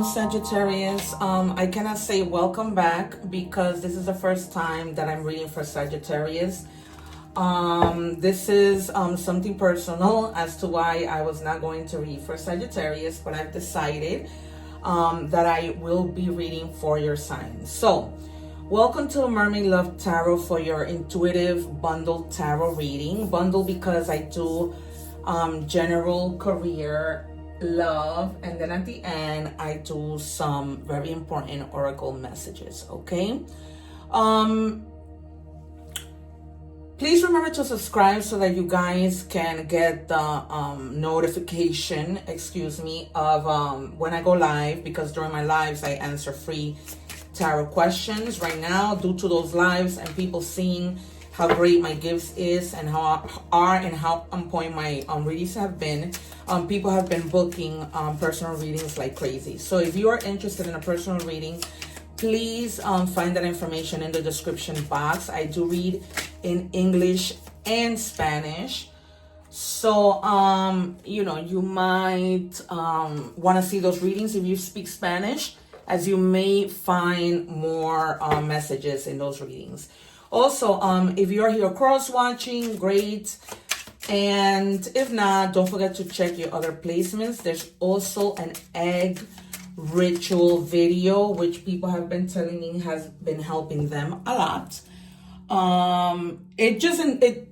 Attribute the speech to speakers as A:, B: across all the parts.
A: Hello, Sagittarius. I cannot say welcome back because this is the first time that I'm reading for Sagittarius. This is something personal as to why I was not going to read for Sagittarius, but I've decided that I will be reading for your sign. So, welcome to Mermaid Love Tarot for your intuitive bundle tarot reading. Bundle because I do general career, love, and then at the end I do some very important oracle messages. Okay, please remember to subscribe so that you guys can get the notification, of when I go live, because during my lives I answer free tarot questions. Right now, due to those lives and people seeing how great my gifts is and how on point my readings have been, people have been booking personal readings like crazy. So if you are interested in a personal reading, please find that information in the description box. I do read in English and Spanish, so you might want to see those readings if you speak Spanish, as you may find more messages in those readings. Also, if you're here cross-watching, great. And if not, don't forget to check your other placements. There's also an egg ritual video, which people have been telling me has been helping them a lot. It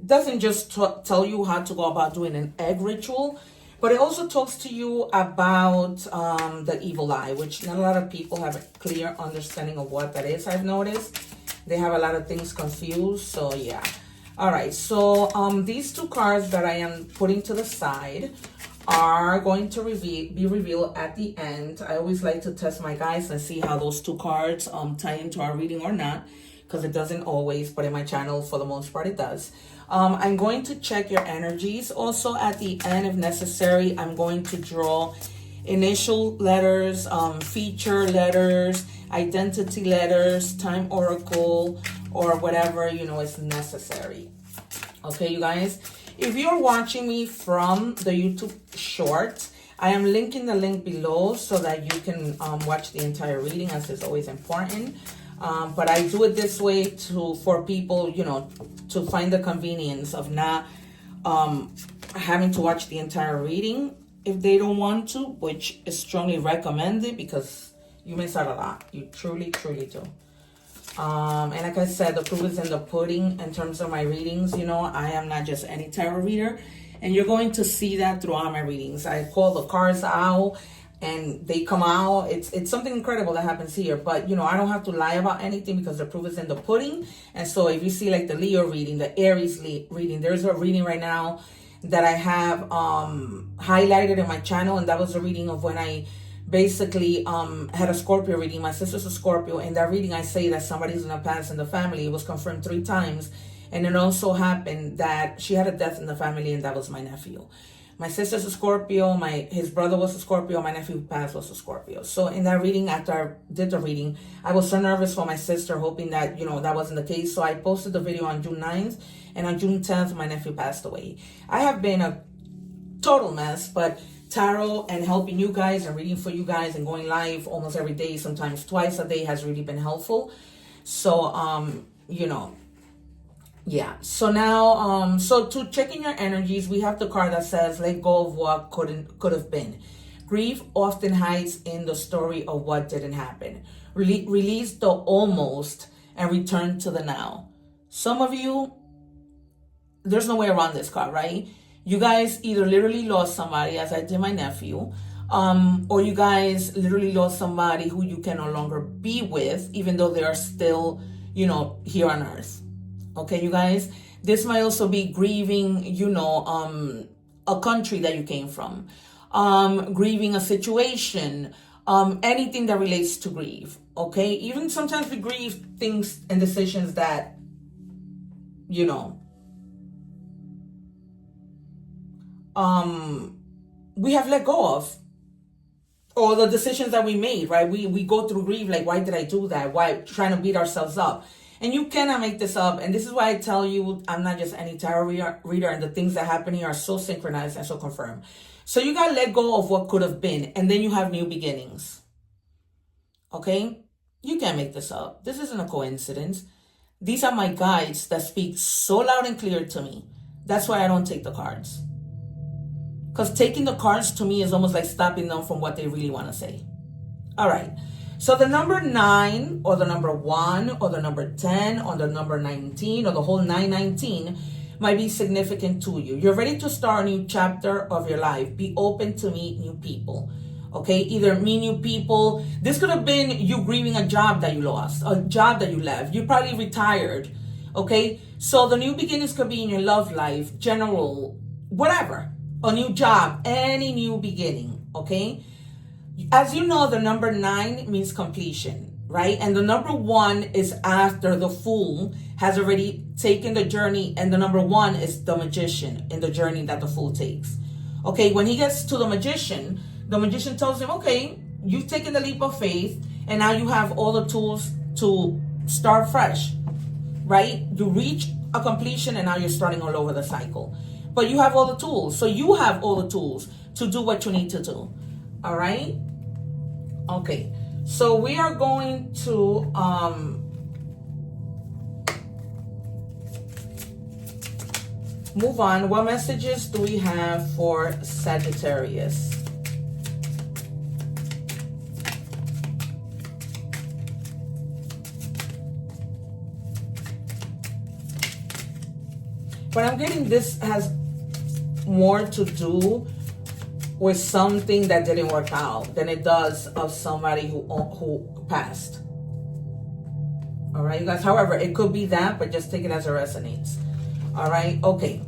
A: doesn't just tell you how to go about doing an egg ritual, but it also talks to you about the evil eye, which not a lot of people have a clear understanding of what that is. I've noticed they have a lot of things confused. So yeah. All right. So these two cards that I am putting to the side are going to be revealed at the end. I always like to test my guys and see how those two cards tie into our reading or not, because it doesn't always, but in my channel for the most part it does. I'm going to check your energies also at the end if necessary. I'm going to draw initial letters, feature letters, identity letters, time oracle, or whatever is necessary. Okay, you guys, if you're watching me from the YouTube short, I am linking the link below so that you can watch the entire reading, as is always important. But I do it this way for people, to find the convenience of not having to watch the entire reading if they don't want to, which is strongly recommended because you miss out a lot. You truly, truly do. And like I said, the proof is in the pudding in terms of my readings. I am not just any tarot reader, and you're going to see that throughout my readings. I call the cards out and they come out. It's something incredible that happens here, but I don't have to lie about anything because the proof is in the pudding. And so if you see like the Leo reading, the Aries reading, there's a reading right now that I have highlighted in my channel, and that was a reading of when I basically had a Scorpio reading. My sister's a Scorpio. In that reading I say that somebody's gonna pass in the family. It was confirmed 3 times, and it also happened that she had a death in the family, and that was my nephew. My sister's a Scorpio, his brother was a Scorpio, my nephew who passed was a Scorpio. So in that reading, after I did the reading, I was so nervous for my sister, hoping that, that wasn't the case. So I posted the video on June 9th, and on June 10th, my nephew passed away. I have been a total mess, but tarot and helping you guys and reading for you guys and going live almost every day, sometimes twice a day, has really been helpful. So, yeah. So now, so to checking your energies, we have the card that says, let go of what could have been. Grief often hides in the story of what didn't happen. Release the almost and return to the now. Some of you, there's no way around this card, right? You guys either literally lost somebody, as I did my nephew, or you guys literally lost somebody who you can no longer be with, even though they are still, here on earth. Okay, you guys, this might also be grieving, a country that you came from, grieving a situation, anything that relates to grief. Okay, even sometimes we grieve things and decisions that, we have let go of, or the decisions that we made, right? We go through grief, like, why did I do that? Why trying to beat ourselves up? And you cannot make this up. And this is why I tell you, I'm not just any tarot reader, and the things that happen here are so synchronized and so confirmed. So you got to let go of what could have been, and then you have new beginnings. Okay? You can't make this up. This isn't a coincidence. These are my guides that speak so loud and clear to me. That's why I don't take the cards. Because taking the cards to me is almost like stopping them from what they really want to say. All right. So the number 9 or the number 1 or the number 10 or the number 19 or the whole 919 might be significant to you. You're ready to start a new chapter of your life. Be open to meet new people. Okay, either meet new people. This could have been you grieving a job that you lost, a job that you left. You probably retired. Okay, so the new beginnings could be in your love life, general, whatever. A new job, any new beginning. Okay, as you know, the number 9 means completion, right? And the number 1 is after the Fool has already taken the journey, and the number 1 is the Magician in the journey that the Fool takes. Okay, when he gets to the Magician tells him, okay, you've taken the leap of faith, and now you have all the tools to start fresh, right? You reach a completion, and now you're starting all over the cycle. But you have all the tools. So you have all the tools to do what you need to do. All right? Okay. So we are going to move on. What messages do we have for Sagittarius? But I'm getting this has more to do with something that didn't work out than it does of somebody who passed. All right, you guys. However, it could be that, but just take it as it resonates. All right. Okay.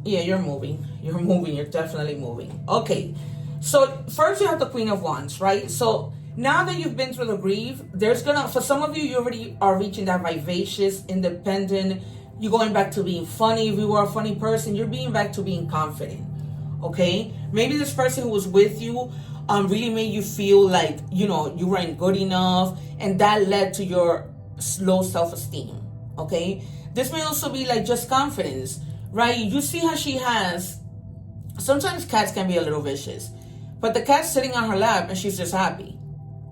A: Yeah, you're moving. You're moving. You're definitely moving. Okay. So first you have the Queen of Wands, right? So now that you've been through the grief, there's for some of you, you already are reaching that vivacious, independent. You're going back to being funny. If you were a funny person, you're being back to being confident. Okay? Maybe this person who was with you really made you feel like, you weren't good enough, and that led to your low self-esteem. Okay? This may also be like just confidence, right? You see how she has, sometimes cats can be a little vicious, but the cat's sitting on her lap and she's just happy.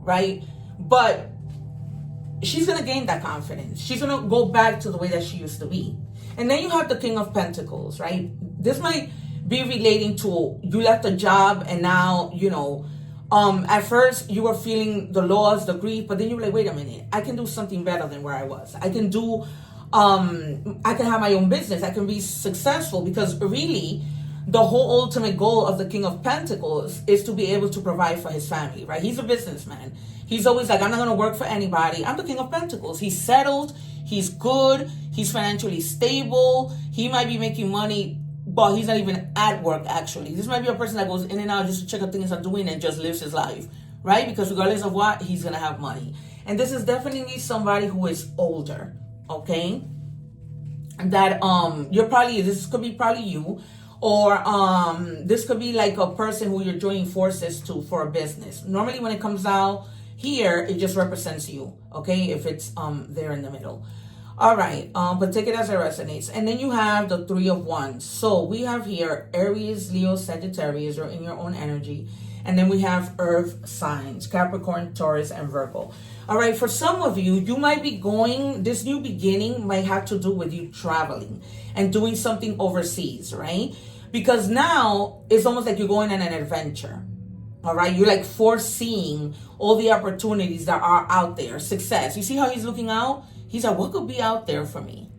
A: Right? But she's going to gain that confidence. She's going to go back to the way that she used to be. And then you have the King of Pentacles, right? This might be relating to you left a job and now, at first you were feeling the loss, the grief, but then you were like, wait a minute, I can do something better than where I was. I can do, I can have my own business. I can be successful, because really, the whole ultimate goal of the King of Pentacles is to be able to provide for his family, right? He's a businessman. He's always like, I'm not going to work for anybody. I'm the King of Pentacles. He's settled. He's good. He's financially stable. He might be making money, but he's not even at work, actually. This might be a person that goes in and out just to check out things I'm doing and just lives his life, right? Because regardless of what, he's going to have money. And this is definitely somebody who is older, okay? That, this could be probably you. Or this could be like a person who you're joining forces to for a business. Normally when it comes out here, it just represents you, okay? If it's there in the middle. All right, but take it as it resonates. And then you have the 3 of Wands. So we have here Aries, Leo, Sagittarius, you're in your own energy. And then we have earth signs, Capricorn, Taurus, and Virgo. All right, for some of you, you might be this new beginning might have to do with you traveling and doing something overseas, right? Because now it's almost like you're going on an adventure. All right, you're like foreseeing all the opportunities that are out there. Success. You see how he's looking out? He's like, what could be out there for me?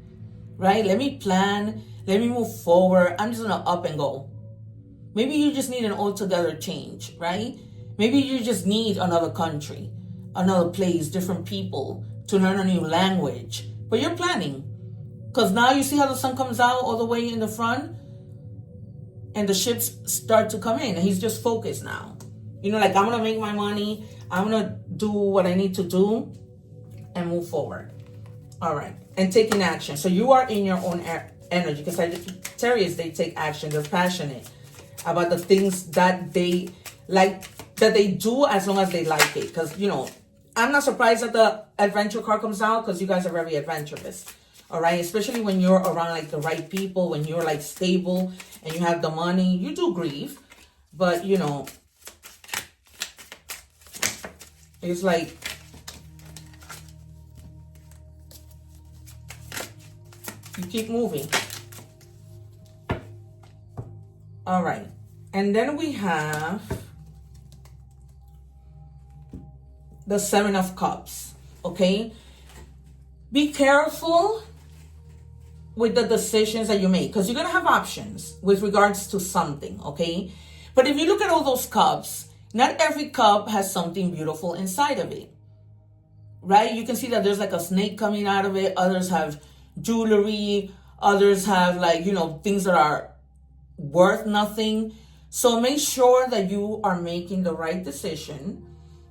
A: Right? Let me plan. Let me move forward. I'm just going to up and go. Maybe you just need an altogether change, right? Maybe you just need another country, another place, different people, to learn a new language. But you're planning. Because now you see how the sun comes out all the way in the front? And the ships start to come in. And he's just focused now. Like, I'm going to make my money. I'm going to do what I need to do and move forward. All right. And taking action. So you are in your own energy. Because Sagittarius, they take action. They're passionate about the things that they like, that they do as long as they like it. Because, I'm not surprised that the adventure card comes out, because you guys are very adventurous. All right. Especially when you're around like the right people, when you're like stable and you have the money. You do grieve. But, It's like, you keep moving. All right. And then we have the Seven of Cups, okay? Be careful with the decisions that you make, because you're going to have options with regards to something, okay? But if you look at all those cups, not every cup has something beautiful inside of it, right? You can see that there's like a snake coming out of it. Others have jewelry. Others have like, you know, things that are worth nothing. So make sure that you are making the right decision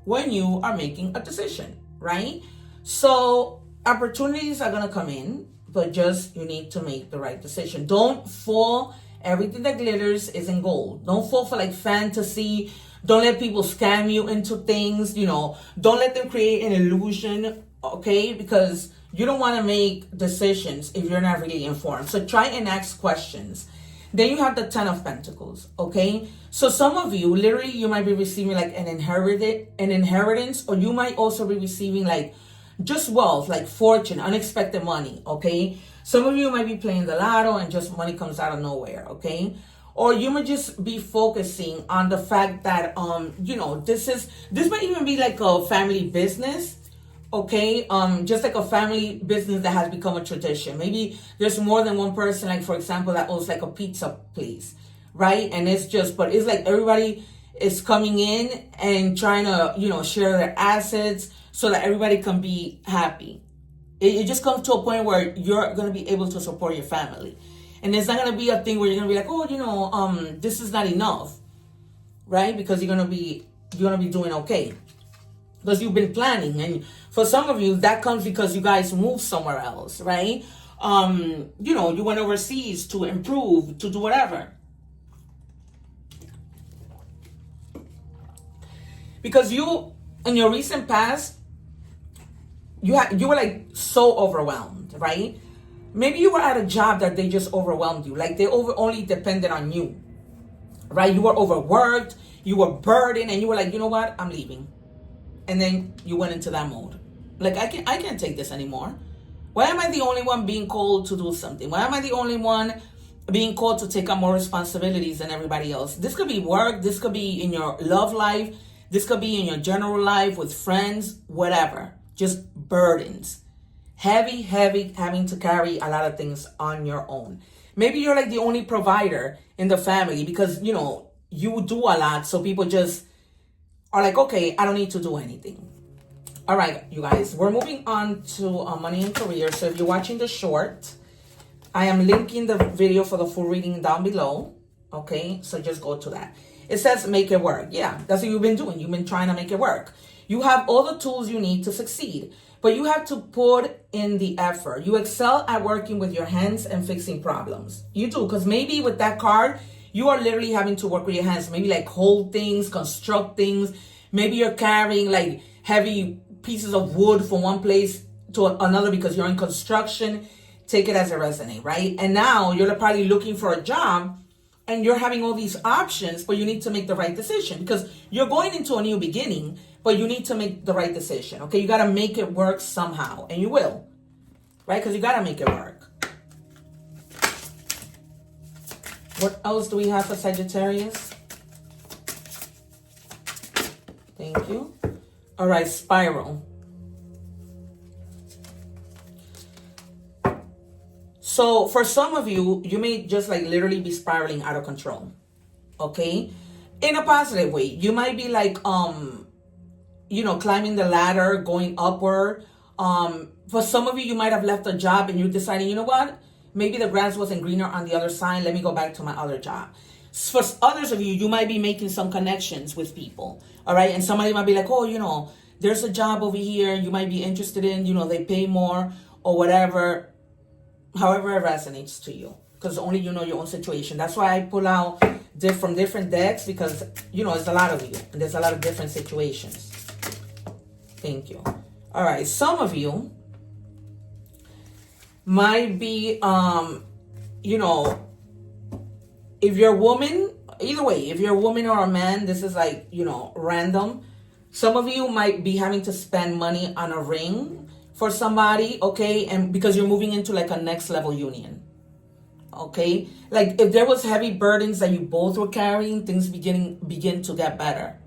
A: when you are making a decision, right? So opportunities are going to come in, but just you need to make the right decision. Don't fall. Everything that glitters isn't gold. Don't fall for like fantasy. Don't let people scam you into things, you know. Don't let them create an illusion, okay? Because you don't want to make decisions if you're not really informed. So try and ask questions. Then you have the Ten of Pentacles, okay? So some of you, literally, you might be receiving like an inheritance, or you might also be receiving like just wealth, like fortune, unexpected money, okay? Some of you might be playing the lotto and just money comes out of nowhere, okay? Or you might just be focusing on the fact that, you know, this might even be like a family business, okay? Just like a family business that has become a tradition. Maybe there's more than one person, like for example, that owns like a pizza place, right? And it's just, but it's like everybody is coming in and trying to, you know, share their assets so that everybody can be happy. It just comes to a point where you're going to be able to support your family. And it's not going to be a thing where you're going to be like, oh, you know, this is not enough, right? Because you're going to be doing okay. Because you've been planning. And for some of you, that comes because you guys moved somewhere else, right? You know, you went overseas to improve, to do whatever. Because you, in your recent past, you were like so overwhelmed, right? Maybe you were at a job that they just overwhelmed you. Like they only depended on you, right? You were overworked, you were burdened, and you were like, you know what? I'm leaving. And then you went into that mode. Like, I can't take this anymore. Why am I the only one being called to do something? Why am I the only one being called to take on more responsibilities than everybody else? This could be work. This could be in your love life. This could be in your general life with friends, whatever. Just burdens. Heavy, having to carry a lot of things on your own. Maybe you're like the only provider in the family because, you know, you do a lot. So people just are like, okay, I don't need to do anything. All right, you guys, we're moving on to money and career. So if you're watching the short, I am linking the video for the full reading down below. Okay, so just go to that. It says make it work. Yeah, that's what you've been doing. You've been trying to make it work. You have all the tools you need to succeed, but you have to put in the effort. You excel at working with your hands and fixing problems. You do, because maybe with that card, you are literally having to work with your hands. Maybe like hold things, construct things. Maybe you're carrying like heavy pieces of wood from one place to another because you're in construction. Take it as a resume, right? And now you're probably looking for a job and you're having all these options, but you need to make the right decision because you're going into a new beginning, but you need to make the right decision, okay? You got to make it work somehow, and you will, right? Because you got to make it work. What else do we have for Sagittarius? Thank you. All right, spiral. So for some of you, you may just like literally be spiraling out of control, okay? In a positive way. You might be like, you know, climbing the ladder, going upward. For some of you, you might have left a job and you're deciding, you know what? Maybe the grass wasn't greener on the other side. Let me go back to my other job. For others of you, you might be making some connections with people, all right? And somebody might be like, oh, you know, there's a job over here you might be interested in. You know, they pay more or whatever. However it resonates to you, because only you know your own situation. That's why I pull out from different decks, because, you know, there's a lot of you and there's a lot of different situations. Thank you. All right. Some of you might be, you know, if you're a woman, either way, if you're a woman or a man, this is like, you know, random. Some of you might be having to spend money on a ring for somebody, okay? And because you're moving into like a next level union, okay? Like if there was heavy burdens that you both were carrying, things begin to get better,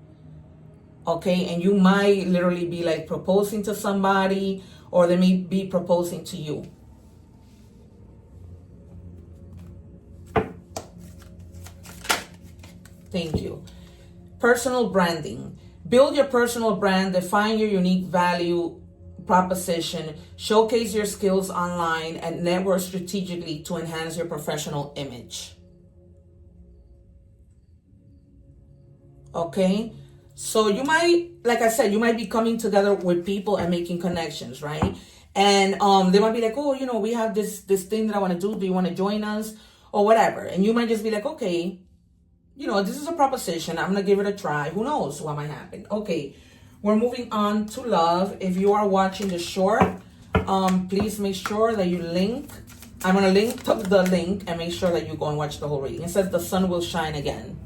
A: okay? And you might literally be like proposing to somebody, or they may be proposing to you. Thank you. Personal branding. Build your personal brand, define your unique value proposition, showcase your skills online, and network strategically to enhance your professional image. Okay? So you might, like I said, you might be coming together with people and making connections, right? And they might be like, oh, you know, we have this thing that I want to do. Do you want to join us? Or whatever. And you might just be like, okay, you know, this is a proposition. I'm going to give it a try. Who knows what might happen? Okay, we're moving on to love. If you are watching the short, please make sure that you link. I'm going to link to the link and make sure that you go and watch the whole reading. It says the sun will shine again.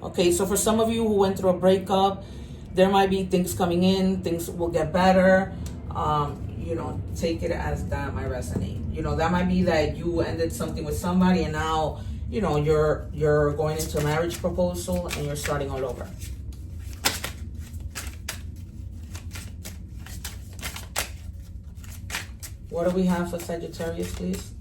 A: Okay, so for some of you who went through a breakup, there might be things coming in. Things will get better. You know, take it as that might resonate. You know, that might be that you ended something with somebody and now, you know, you're going into a marriage proposal and you're starting all over. What do we have for Sagittarius, please?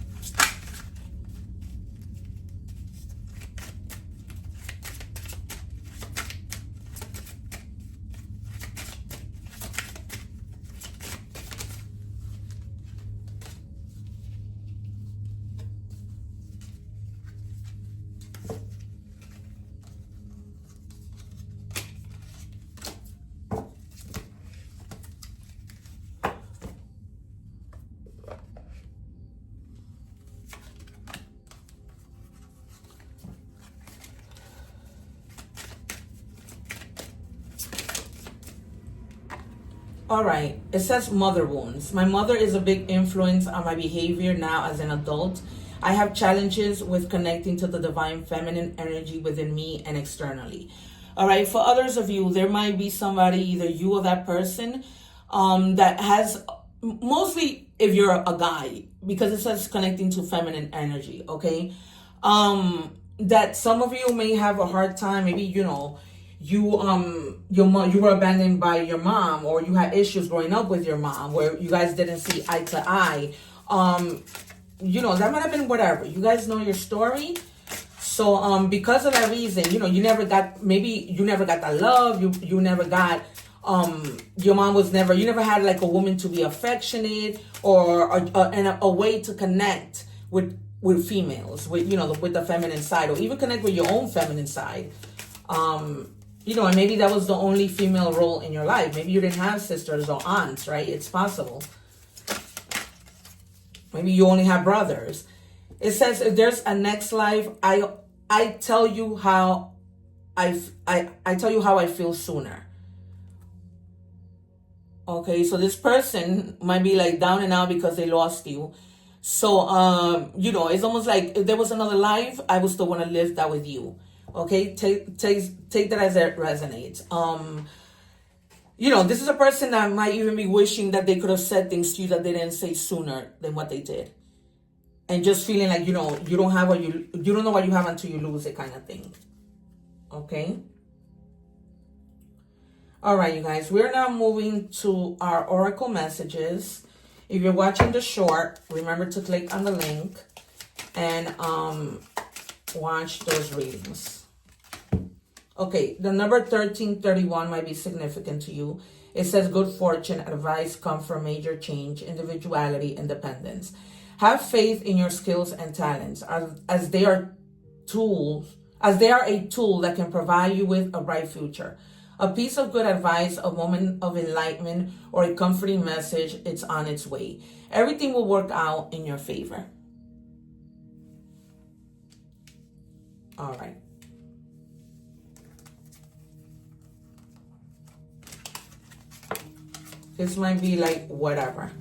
A: All right, it says mother wounds. My mother is a big influence on my behavior now as an adult. I have challenges with connecting to the divine feminine energy within me and externally. All right, for others of you, there might be somebody, either you or that person, that has, mostly if you're a guy, because it says connecting to feminine energy, okay? That some of you may have a hard time, maybe, you know, you were abandoned by your mom, or you had issues growing up with your mom where you guys didn't see eye to eye. You know, that might have been whatever. You guys know your story. So because of that reason, you know, you never got that love. You never got your mom was never, you never had like a woman to be affectionate or a way to connect with females, with, you know, with the feminine side, or even connect with your own feminine side. You know, and maybe that was the only female role in your life. Maybe you didn't have sisters or aunts, right? It's possible. Maybe you only have brothers. It says, if there's a next life, I tell you how I tell you how I feel sooner. Okay, so this person might be like down and out because they lost you. So, you know, it's almost like if there was another life, I would still want to live that with you. Okay, take that as it resonates. You know, this is a person that might even be wishing that they could have said things to you that they didn't say sooner than what they did. And just feeling like, you know, you don't have what you don't know what you have until you lose it, kind of thing. Okay. All right, you guys, we're now moving to our oracle messages. If you're watching the short, remember to click on the link and watch those readings. Okay, the number 1331 might be significant to you. It says good fortune, advice, comfort, major change, individuality, independence. Have faith in your skills and talents as they are a tool that can provide you with a bright future. A piece of good advice, a moment of enlightenment, or a comforting message, it's on its way. Everything will work out in your favor. All right. This might be like whatever.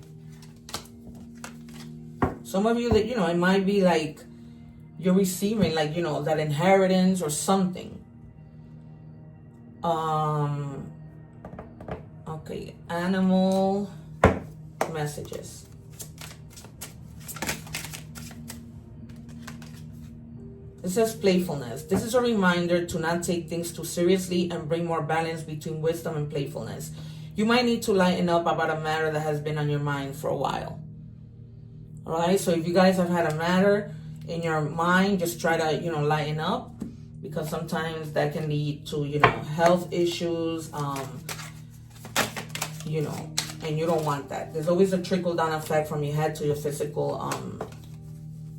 A: Some of you that, you know, it might be like you're receiving like, you know, that inheritance or something. Okay, animal messages. It says playfulness. This is a reminder to not take things too seriously and bring more balance between wisdom and playfulness. You might need to lighten up about a matter that has been on your mind for a while. All right, so if you guys have had a matter in your mind, just try to, you know, lighten up, because sometimes that can lead to, you know, health issues, you know, and you don't want that. There's always a trickle-down effect from your head to your physical,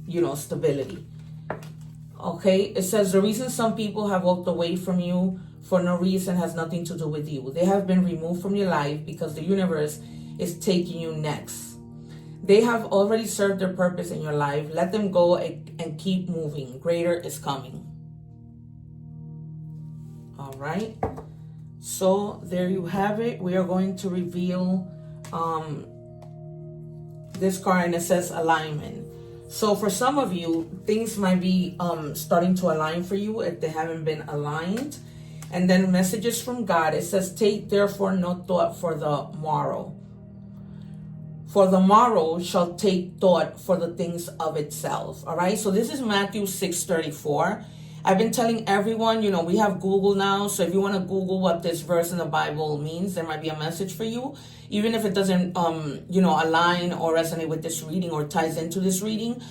A: you know, stability. Okay, it says the reason some people have walked away from you for no reason has nothing to do with you. They have been removed from your life because the universe is taking you next. They have already served their purpose in your life. Let them go and keep moving. Greater is coming. All right. So there you have it. We are going to reveal this card, and it says alignment. So for some of you, things might be starting to align for you if they haven't been aligned. And then messages from God. It says, take therefore no thought for the morrow. For the morrow shall take thought for the things of itself. All right. So this is Matthew 6:34. I've been telling everyone, you know, we have Google now. So if you want to Google what this verse in the Bible means, there might be a message for you. Even if it doesn't, you know, align or resonate with this reading or ties into this reading.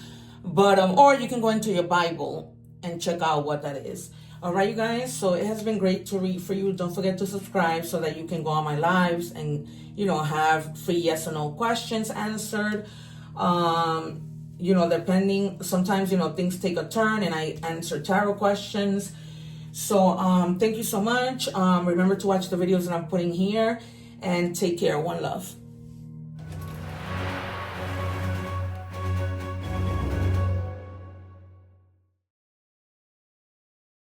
A: But, or you can go into your Bible and check out what that is. All right, you guys. So it has been great to read for you. Don't forget to subscribe so that you can go on my lives and, you know, have free yes or no questions answered. You know, depending, sometimes, you know, things take a turn and I answer tarot questions. So thank you so much. Remember to watch the videos that I'm putting here, and take care. One love.